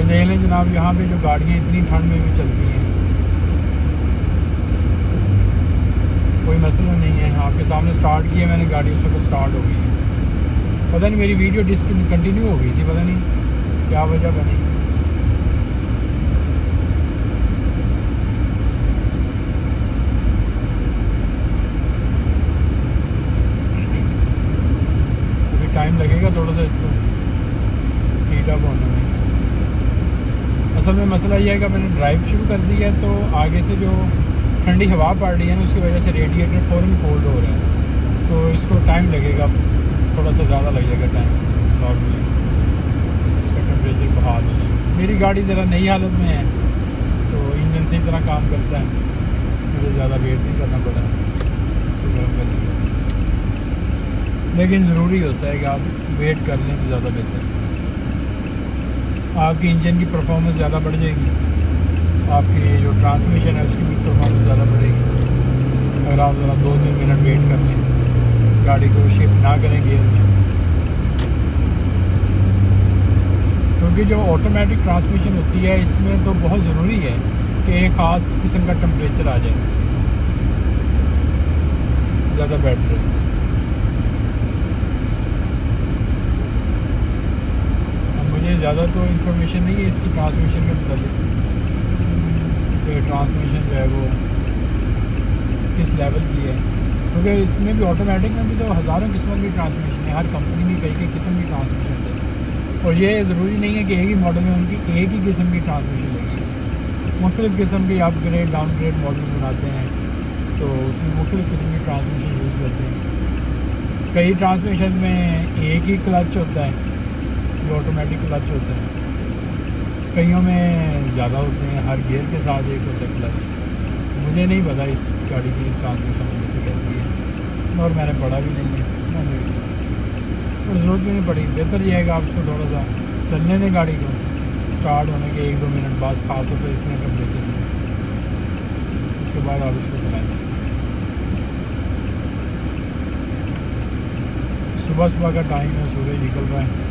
देख लें जनाब, यहाँ पे जो गाड़ियाँ इतनी ठंड में भी चलती हैं, कोई मसला नहीं है। आपके सामने स्टार्ट किया मैंने गाड़ी, उस वक्त स्टार्ट हो गई है। पता नहीं मेरी वीडियो डिसकंटिन्यू हो गई थी, पता नहीं क्या वजह बनी। अभी टाइम लगेगा थोड़ा सा इसको हीट अप होने में। असल में मसला यह है कि मैंने ड्राइव शुरू कर दी है, तो आगे से जो ठंडी हवा पड़ रही है ना, उसकी वजह से रेडिएटर फ़ौरन कोल्ड हो रहा है, तो इसको टाइम लगेगा, थोड़ा सा ज़्यादा लग जाएगा टाइम नॉर्मली इसका टेम्परेचर बहाल हो जाएगा। मेरी गाड़ी ज़रा नई हालत में है, तो इंजन सही तरह काम करता है, मुझे ज़्यादा वेट नहीं करना पड़ा इसको गर्म करने का। लेकिन ज़रूरी होता है कि आप वेट कर लें तो ज़्यादा बेहतर है। आपकी इंजन की परफॉर्मेंस ज़्यादा बढ़ जाएगी, आपकी जो ट्रांसमिशन है उसकी भी परफॉर्मेंस ज़्यादा बढ़ेगी अगर आप ज़रा 2-3 मिनट वेट कर लें, गाड़ी को शिफ्ट ना करें गियर में। क्योंकि जो ऑटोमेटिक ट्रांसमिशन होती है इसमें तो बहुत ज़रूरी है कि एक ख़ास किस्म का टेम्परेचर आ जाए, ज़्यादा बेटर है। मुझे ज़्यादा तो इन्फॉर्मेशन नहीं है इसकी ट्रांसमिशन के मतलब, कि ट्रांसमिशन जो है वो किस लेवल की है, क्योंकि इसमें भी ऑटोमेटिक में भी तो हज़ारों किस्म की ट्रांसमिशन है, हर कंपनी की कई किस्म की ट्रांसमिशन है, और ये ज़रूरी नहीं है कि एक ही मॉडल में उनकी एक ही किस्म की ट्रांसमिशन लगी। मुख्तलिफ़ किस्म की अपग्रेड डाउनग्रेड मॉडल्स बनाते हैं, तो उसमें मुख्तलिफ़ किस्म की ट्रांसमिशन यूज़ करते हैं। कई ट्रांसमिशन में एक ही क्लच होता है, जो ऑटोमेटिक क्लच होता है, कईयों में ज़्यादा होते हैं, हर गियर के साथ एक होता है क्लच। मुझे नहीं पता इस गाड़ी की ट्रांसमिशन में से कैसी है, और मैंने पढ़ा भी नहीं है, और ज़रूरत भी नहीं पड़ी। बेहतर यह है कि आप उसको थोड़ा सा चलने दें गाड़ी को, स्टार्ट होने के 1-2 मिनट बाद, खास तौर पर इस तरह टेम्परेचर में, उसके बाद आप इसको चलाएँ। सुबह सुबह का टाइम है, सूरज निकल रहा है।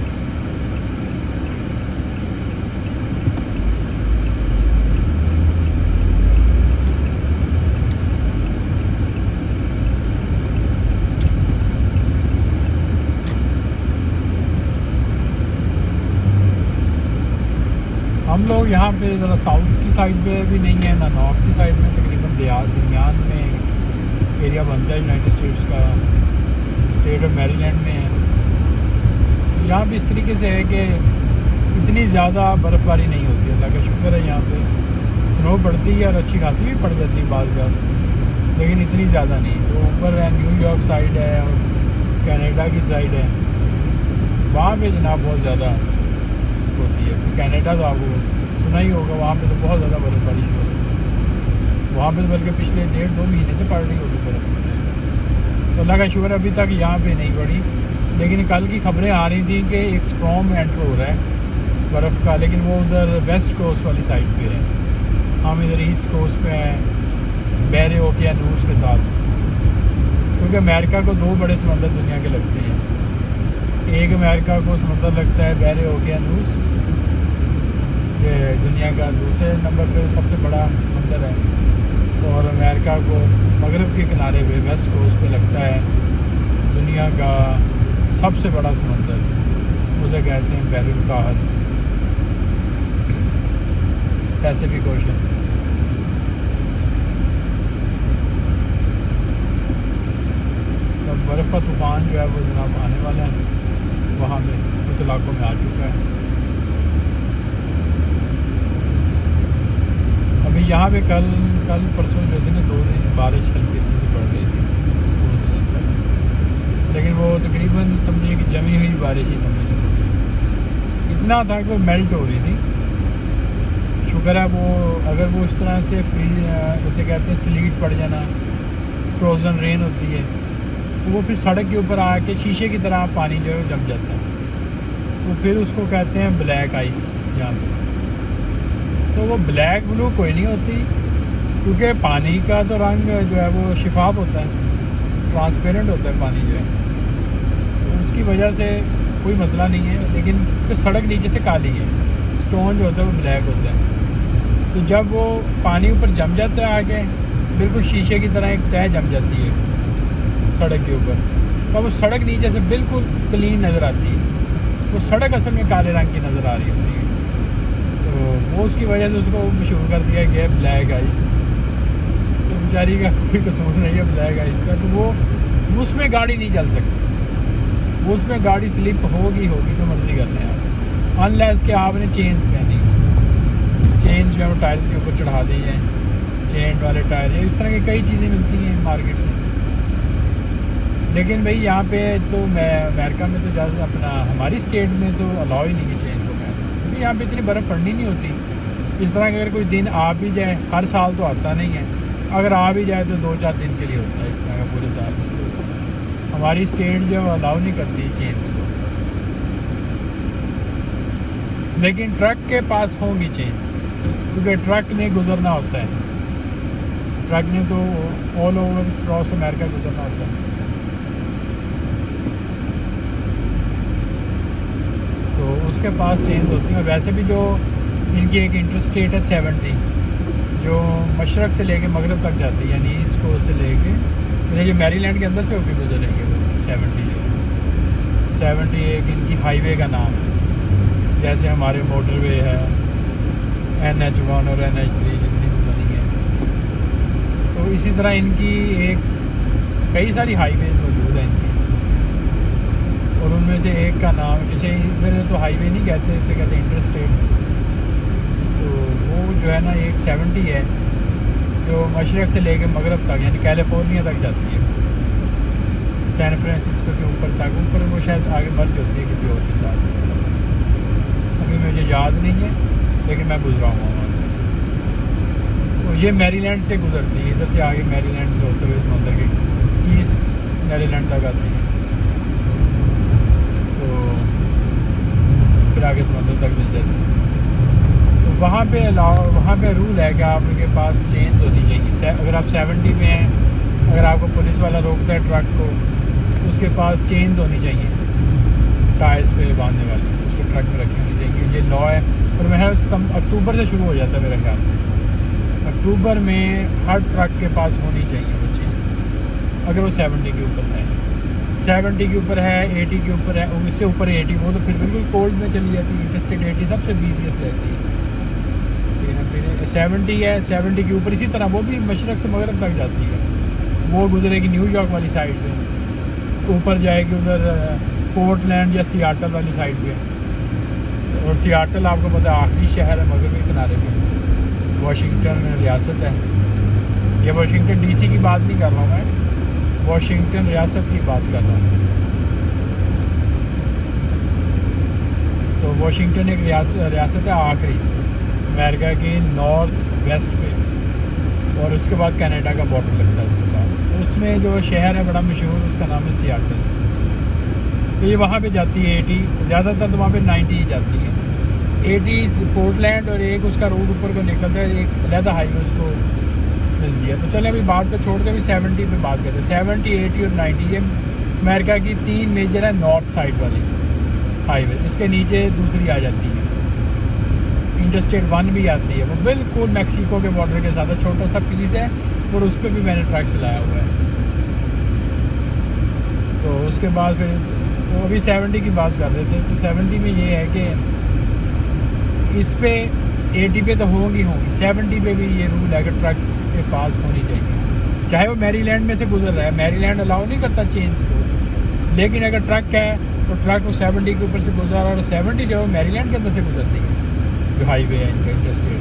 हम लोग यहाँ पे ज़रा साउथ की साइड पे भी नहीं है, ना नॉर्थ की साइड में, तकरीबन दरमियान में एरिया बनता है यूनाइटेड स्टेट्स का, स्टेट ऑफ मैरीलैंड में है। यहाँ पे इस तरीके से है कि इतनी ज़्यादा बर्फ़बारी नहीं होती, अल्लाह का शुक्र है। यहाँ पे स्नो पड़ती है और अच्छी खासी भी पड़ जाती है बाज़ बार, लेकिन इतनी ज़्यादा नहीं। तो ऊपर है न्यूयॉर्क साइड है और कनाडा की साइड है, वहाँ पे जनाब बहुत ज़्यादा होती है। कनाडा तो आपको सुना ही होगा, वहाँ पे तो बहुत ज़्यादा बर्फ़बारी हो रही है, वहाँ पे तो बल्कि पिछले 1.5-2 महीने से पड़ रही होगी बर्फ़। तो अल्लाह का शुक्र अभी तक यहाँ पे नहीं पड़ी, लेकिन कल की खबरें आ रही थी कि एक स्टॉर्म एंटर हो रहा है बर्फ़ का, लेकिन वो उधर वेस्ट कोस्ट वाली साइड पे है, हम इधर ईस्ट कोस्ट पे हैं, बहरे ओकियानूस के साथ। क्योंकि अमेरिका को 2 बड़े समंदर दुनिया के लगते हैं, एक अमेरिका को समुद्र लगता है बहरे ओकियानूस, ये दुनिया का दूसरे नंबर पे सबसे बड़ा समुंदर है, और अमेरिका को मगरब के किनारे पे वेस्ट कोस्ट पे लगता है दुनिया का सबसे बड़ा समुंदर, उसे कहते हैं बहरुल काहल, पैसिफिक ओशन। तो बर्फ़ का तूफ़ान जो है वो जनाब आने वाला है, वहाँ पे कुछ इलाकों में आ चुका है। अभी यहाँ पे कल परसों जो थे ना 2 दिन बारिश हल्की से पड़ रही थी, 2 दिन तक, लेकिन वो तकरीबन समझिए कि जमी हुई बारिश ही समझिए, थोड़ी सी इतना था कि वो मेल्ट हो रही थी। शुक्र है वो, अगर वो इस तरह से उसे कहते हैं स्लीट पड़ जाना, फ्रोज़न रेन होती है, तो वो फिर सड़क के ऊपर आके शीशे की तरह पानी जो है जम जाता है, तो फिर उसको कहते हैं ब्लैक आइस यहाँ पे। तो वो ब्लैक ब्लू कोई नहीं होती, क्योंकि पानी का तो रंग जो है वो शिफाफ होता है, ट्रांसपेरेंट होता है पानी जो है, तो उसकी वजह से कोई मसला नहीं है। लेकिन तो सड़क नीचे से काली है, स्टोन जो होता है वो ब्लैक होता है। तो जब वो पानी ऊपर जम जाता है आगे, बिल्कुल शीशे की तरह एक तह जम जाती है सड़क के ऊपर, तो वो सड़क नीचे से बिल्कुल क्लीन नज़र आती है। वो सड़क असल में काले रंग की नज़र आ रही होती है। तो वो उसकी वजह से उसको मशहूर कर दिया गया ब्लैक आइस। तो बेचारी का कोई कसूर नहीं है ब्लैक आइस का। तो वो उसमें गाड़ी नहीं चल सकती, वो उसमें गाड़ी स्लिप होगी जो मर्ज़ी कर लें आप, अनलेस कि आपने चेन्स पहनी हो। चेन जो है वो टायर्स के ऊपर चढ़ा दी है, चेन वाले टायर, ये इस तरह की कई चीज़ें मिलती हैं मार्केट से। लेकिन भाई यहाँ पे तो मैं अमेरिका में तो ज़्यादा अपना हमारी स्टेट में तो अलाउ ही नहीं है चेन को पहनना, क्योंकि यहाँ पे इतनी बर्फ़ पड़नी नहीं होती। इस तरह का अगर कोई दिन आ भी जाए, हर साल तो आता नहीं है, अगर आ भी जाए तो 2-4 दिन के लिए होता है, इस तरह का पूरे साल में। हमारी स्टेट जो अलाउ नहीं करती चेन्स को, लेकिन ट्रक के पास होंगी चेन्स, क्योंकि ट्रक ने गुजरना होता है। ट्रक ने तो ऑल ओवर क्रॉस अमेरिका गुजरना होता है। तो उसके पास चेन्स होती हैं। और वैसे भी जो इनकी एक इंटरस्टेट है 70, जो मशरक़ से लेके मगरब तक जाती है, यानी ईस्ट कोस्ट से लेके, जो मैरीलैंड के अंदर से होकर गुजरेंगे वो 70 एक इनकी हाईवे का नाम है। जैसे हमारे मोटरवे है NH1 और NH3 जितनी भी बनी है, तो इसी तरह इनकी एक कई सारी हाईवेज़ मौजूद हैं इनकी। और उनमें से एक का नाम, जिसे इधर तो हाईवे नहीं कहते, इसे कहते हैं इंटरस्टेट। तो वो जो है ना एक 70 है, जो मशरक़ से लेके मगरब तक यानी कैलिफोर्निया तक जाती है, सैन फ्रांसिस्को के ऊपर तक। ऊपर वो शायद आगे मर्ज होती है किसी और के साथ, अभी मुझे याद नहीं है, लेकिन मैं गुजरा हूँ वहाँ से। तो ये मैरीलैंड से गुजरती है, इधर से आगे मैरीलैंड से होते हुए समंदर के ईस्ट मैरीलैंड तक आती है, तो फिर आगे समंदर तक मिल जाती है। तो वहाँ पे रूल है कि आपके पास चेन्स होनी चाहिए। अगर आप 70 में हैं, अगर आपको पुलिस वाला रोकता है ट्रक को, तो उसके पास चेन्स होनी चाहिए टायर्स पे बांधने वाली, उसके ट्रक में रखी होनी चाहिए। ये लॉ है, और मेरा अक्टूबर से शुरू हो जाता है मेरा ख्याल। अक्टूबर में हर ट्रक के पास होनी चाहिए वो चेन्स, अगर वो 70 के ऊपर है। 70 के ऊपर है, 80 के ऊपर है, उससे ऊपर 80 वो तो फिर बिल्कुल कोल्ड में चली जाती है। इंटरस्टेट 80 सबसे बीसीएस रहती है। फिर 70 है, 70 के ऊपर इसी तरह वो भी मशरक़ से मगरब तक जाती है। वो गुजरेगी न्यूयॉर्क वाली साइड से, ऊपर जाएगी उधर पोर्टलैंड या सियाटल वाली साइड पे। और सियाटल आपको पता है आखिरी शहर है मगरबी किनारे पे, वाशिंगटन रियासत है। ये वाशिंगटन DC की बात नहीं कर रहा हूँ मैं, वाशिंगटन रियासत की बात कर रहा हूँ। तो वाशिंगटन एक रियासत है आखिरी अमेरिका की नॉर्थ वेस्ट पे, और उसके बाद कनाडा का बॉर्डर लगता है उसके साथ। उसमें जो शहर है बड़ा मशहूर, उसका नाम है सियाटल। तो ये वहाँ पे जाती है 80, ज़्यादातर तो वहाँ पे 90 ही जाती है। 80 पोर्टलैंड, और एक उसका रोड ऊपर को निकलता है, एक अलहदा हाईवे उसको मिलती है। तो चले अभी बात को छोड़ के अभी 70 पे बात करते हैं। 70, 80 और 90 ये अमेरिका की 3 मेजर है नॉर्थ साइड वाली हाईवे। इसके नीचे दूसरी आ जाती है, इंटरस्टेट 1 भी आती है, वो बिल्कुल मैक्सिको के बॉर्डर के साथ छोटा सा पीस है, और उस पर भी मैंने ट्रक चलाया हुआ है। तो उसके बाद फिर तो अभी 70 की बात कर रहे थे। तो 70 में ये है कि इस पे 80 पे तो होंगी 70 पे भी ये रूल है कि ट्रक के पास होनी चाहिए, चाहे वो मैरीलैंड में से गुजर रहा है। मैरीलैंड अलाउ नहीं करता चेन्स को, लेकिन अगर ट्रक है तो ट्रक वो 70 के ऊपर से गुजर रहा है, और 70 जो है मैरीलैंड के अंदर से गुजरती है, जो हाईवे है इनका इंटरस्टेट,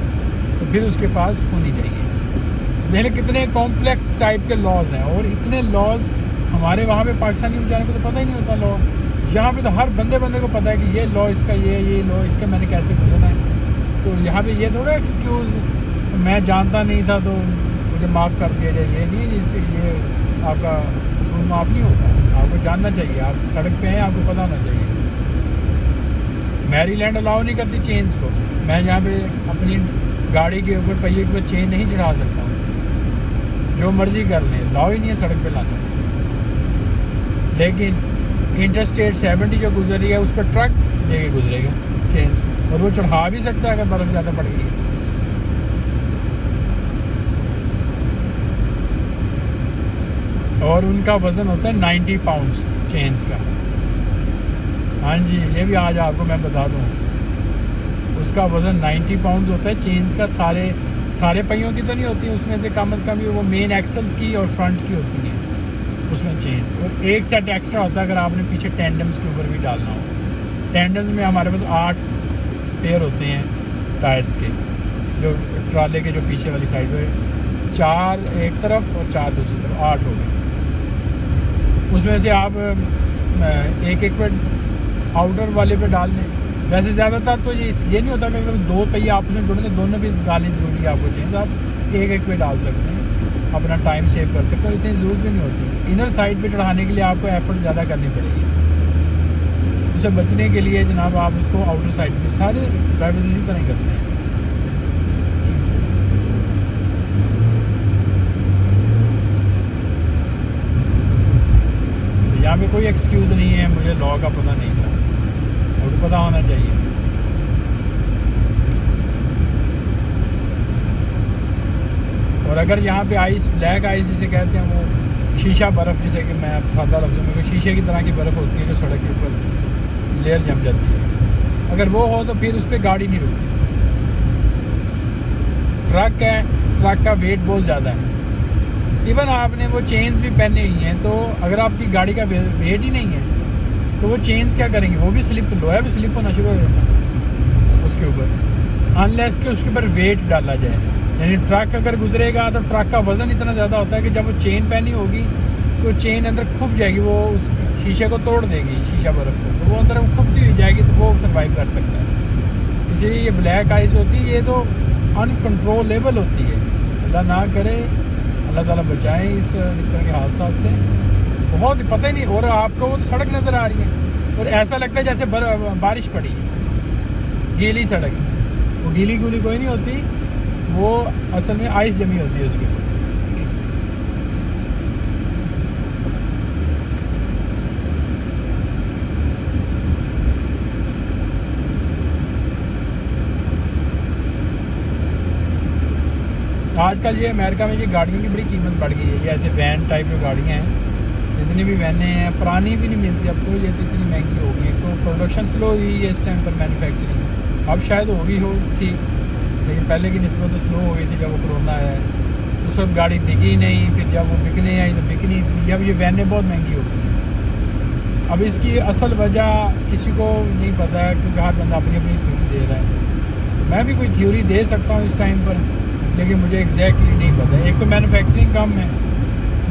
तो फिर उसके पास होनी चाहिए। देखिए कितने कॉम्प्लेक्स टाइप के लॉज हैं, और इतने लॉज हमारे वहाँ पे पाकिस्तानी बेचारे को तो पता ही नहीं होता लॉ। यहाँ पे तो हर बंदे को पता है कि ये लॉ इसका, ये लॉ इसका, मैंने कैसे गुजरना है। तो यहाँ पे ये थोड़ा एक्सक्यूज़ मैं जानता नहीं था तो मुझे माफ़ कर दिया जाए, ये नहीं, इससे ये आपका कसूर माफ़ नहीं होता। आपको जानना चाहिए, आप सड़क पे हैं, आपको पता होना चाहिए। मैरीलैंड अलाउ नहीं करती चेन्स को। मैं यहाँ पे अपनी गाड़ी के ऊपर पहिए के ऊपर चेन नहीं चढ़ा सकता, जो मर्ज़ी कर लें, अलाउ ही नहीं है सड़क पे लाना। लेकिन इंटरस्टेट 70 जो गुजर रही है उस पर ट्रक लेके गुजरेगा चेन्स को, और वो चढ़ा भी सकता है अगर बर्फ़ ज़्यादा पड़ गई है। और उनका वज़न होता है 90 पाउंड्स चेन्स का। हाँ जी, ये भी आज आपको मैं बता दूँ, उसका वज़न 90 पाउंड्स होता है चेन्स का। सारे पहियों की तो नहीं होती, उसमें से कम वो मेन एक्सल्स की और फ्रंट की होती हैं उसमें चेन्स। और एक सेट एक्स्ट्रा होता है अगर आपने पीछे टेंडम्स के ऊपर भी डालना हो। टेंडम्स में हमारे पास 8 पेयर होते हैं टायर्स के, जो ट्राले के जो पीछे वाली साइड पे 4 एक तरफ और 4 दूसरी तरफ, 8 हो गए। उसमें से आप एक पे आउटर वाले पे डाल लें। वैसे ज़्यादातर तो ये नहीं होता कि अगर 2 पहिए आपस में जुड़े तो दोनों भी डालनी ज़रूरी है आपको चेंज। आप एक पे डाल सकते हैं, अपना टाइम सेव कर सकते हो, इतनी ज़रूरत भी नहीं होती। इनर साइड पे चढ़ाने के लिए आपको एफर्ट ज़्यादा करनी पड़ेगी। उसे बचने के लिए जनाब आप उसको आउटर साइड पे, सारे ड्राइवर्स इसी तरह ही करते हैं। तो यहाँ पे कोई एक्सक्यूज़ नहीं है, मुझे लॉ का पता नहीं था, और पता होना चाहिए। और अगर यहाँ पे आइस, ब्लैक आइस जिसे कहते हैं, वो शीशा बर्फ़, जिसे कि मैं सादा लफ्ज़ों में, शीशे की तरह की बर्फ़ होती है जो सड़क के ऊपर लेयर जम जाती है, अगर वो हो तो फिर उस पर गाड़ी नहीं रुकती। ट्रक है, ट्रक का वेट बहुत ज़्यादा है। इवन आपने वो चेन्स भी पहने हुई हैं, तो अगर आपकी गाड़ी का वेट ही नहीं है तो वो चेन्स क्या करेंगे, वो भी स्लिप, लोहा भी स्लिप होना शुरू हो जाता है उसके ऊपर, अनलेस कि उसके ऊपर वेट डाला जाए। यानी ट्रक अगर गुजरेगा तो ट्रक का वज़न इतना ज़्यादा होता है कि जब वो चेन पहनी होगी तो चेन अंदर खुप जाएगी, वो उस शीशे को तोड़ देगी, शीशा बर्फ़ को, तो वो अंदर खुपती हुई जाएगी, तो वो सर्वाइव कर सकता है। इसलिए ये ब्लैक आइस होती है, ये तो अनकंट्रोलेबल होती है। अल्लाह ना करे, अल्लाह ताला बचाएं इस तरह के हादसात से। बहुत पता ही नहीं, और आपको वो तो सड़क नज़र आ रही है और ऐसा लगता है जैसे बारिश पड़ी है, गीली सड़क। वो गीली गूली कोई नहीं होती, वो असल में आइस जमी होती है उसके ऊपर। आजकल ये अमेरिका में ये गाड़ियों की बड़ी कीमत बढ़ गई है। ये ऐसे वैन टाइप की गाड़ियाँ हैं, जितनी भी वैनें हैं पुरानी भी नहीं मिलती अब तो, ये तो इतनी महंगी हो गई। तो प्रोडक्शन स्लो हुई है इस टाइम पर मैन्युफैक्चरिंग, अब शायद होगी हो ठीक, लेकिन पहले की निस्बत तो स्लो हो गई थी जब वो कोरोना आया। उस वक्त गाड़ी बिकी नहीं, फिर जब वो बिकने आई तो बिकनी इतनी, अब ये वैनें बहुत महंगी हो गई। अब इसकी असल वजह किसी को नहीं पता है, क्योंकि हर बंदा अपनी अपनी थ्योरी दे रहा है। मैं भी कोई थ्योरी दे सकता हूँ इस टाइम पर, लेकिन मुझे एग्जैक्टली नहीं पता। एक तो मैन्युफैक्चरिंग कम है,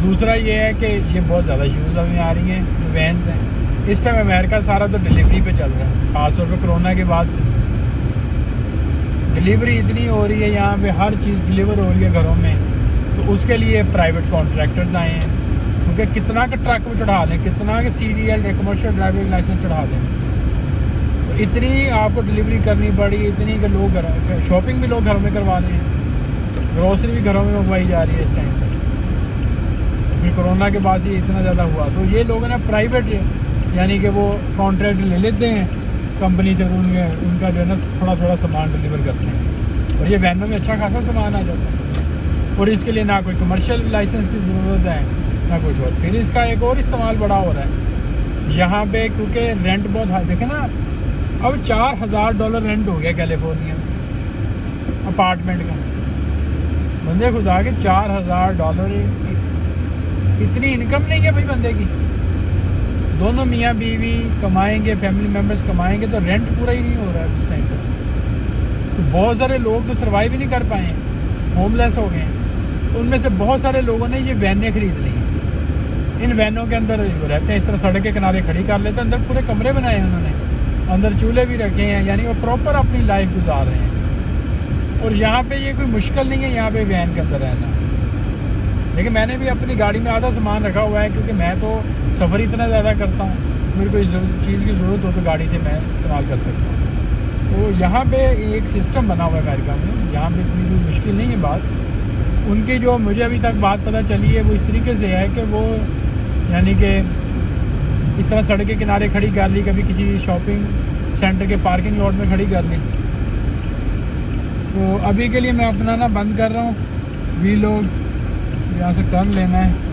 दूसरा ये है कि ये बहुत ज़्यादा यूज़ अभी आ रही हैं जो वैन्स हैं। इस टाइम अमेरिका सारा तो डिलीवरी पे चल रहा है, ख़ासतौर पे कोरोना के बाद से डिलीवरी इतनी हो रही है, यहाँ पे हर चीज़ डिलीवर हो रही है घरों में। तो उसके लिए प्राइवेट कॉन्ट्रैक्टर्स आए हैं, क्योंकि कितना का ट्रक वो चढ़ा दें, कितना के CDL कमर्शियल ड्राइविंग लाइसेंस चढ़ा दें, तो इतनी आपको डिलीवरी करनी पड़ी, इतनी के लोग शॉपिंग भी लोग घरों में करवा रहे हैं, ग्रोसरी भी घरों में मंगवाई जा रही है इस टाइम पर। फिर कोरोना के बाद ये इतना ज़्यादा हुआ, तो ये लोग ना प्राइवेट यानी कि वो कॉन्ट्रैक्ट ले लेते हैं कंपनी से, तो उनका जो है ना थोड़ा थोड़ा सामान डिलीवर करते हैं, और ये वैनों में अच्छा खासा सामान आ जाता है। और इसके लिए ना कोई कमर्शियल लाइसेंस की ज़रूरत है ना कुछ और। फिर इसका एक और इस्तेमाल बड़ा हो रहा है यहाँ पे, क्योंकि रेंट बहुत हाई, देखे ना अब $4000 रेंट हो गया कैलिफोर्निया में अपार्टमेंट का। बंदे खुदा के $4000, इतनी इनकम नहीं है भाई बंदे की। दोनों मियाँ बीवी कमाएंगे, फैमिली मेम्बर्स कमाएंगे, तो रेंट पूरा ही नहीं हो रहा है इस टाइम पर। तो बहुत सारे लोग तो सर्वाइव ही नहीं कर पाए हैं, होमलेस हो गए हैं। तो उनमें से बहुत सारे लोगों ने ये वैनें खरीद ली हैं। इन वैनों के अंदर वो रहते हैं, इस तरह सड़क के किनारे खड़ी कर लेते हैं, अंदर पूरे कमरे बनाए हैं उन्होंने, अंदर चूल्हे भी रखे हैं, यानी वो प्रॉपर अपनी लाइफ गुजार रहे हैं। और यहाँ पे ये कोई मुश्किल नहीं है यहाँ पे वैन के अंदर रहना। लेकिन मैंने भी अपनी गाड़ी में आधा सामान रखा हुआ है, क्योंकि मैं तो सफ़र इतना ज़्यादा करता हूँ, मेरे को इस चीज़ की ज़रूरत हो तो गाड़ी से मैं इस्तेमाल कर सकता हूँ। तो यहाँ पे एक सिस्टम बना हुआ है अमेरिका में, यहाँ पे इतनी कोई मुश्किल नहीं है बात। उनकी जो मुझे अभी तक बात पता चली है वो इस तरीके से है कि वो यानी कि इस तरह सड़क के किनारे खड़ी कर ली, कभी किसी शॉपिंग सेंटर के पार्किंग लॉट में खड़ी कर ली। तो अभी के लिए मैं अपना ना बंद कर रहा हूँ। वी लोग यहाँ से टर्न लेना है।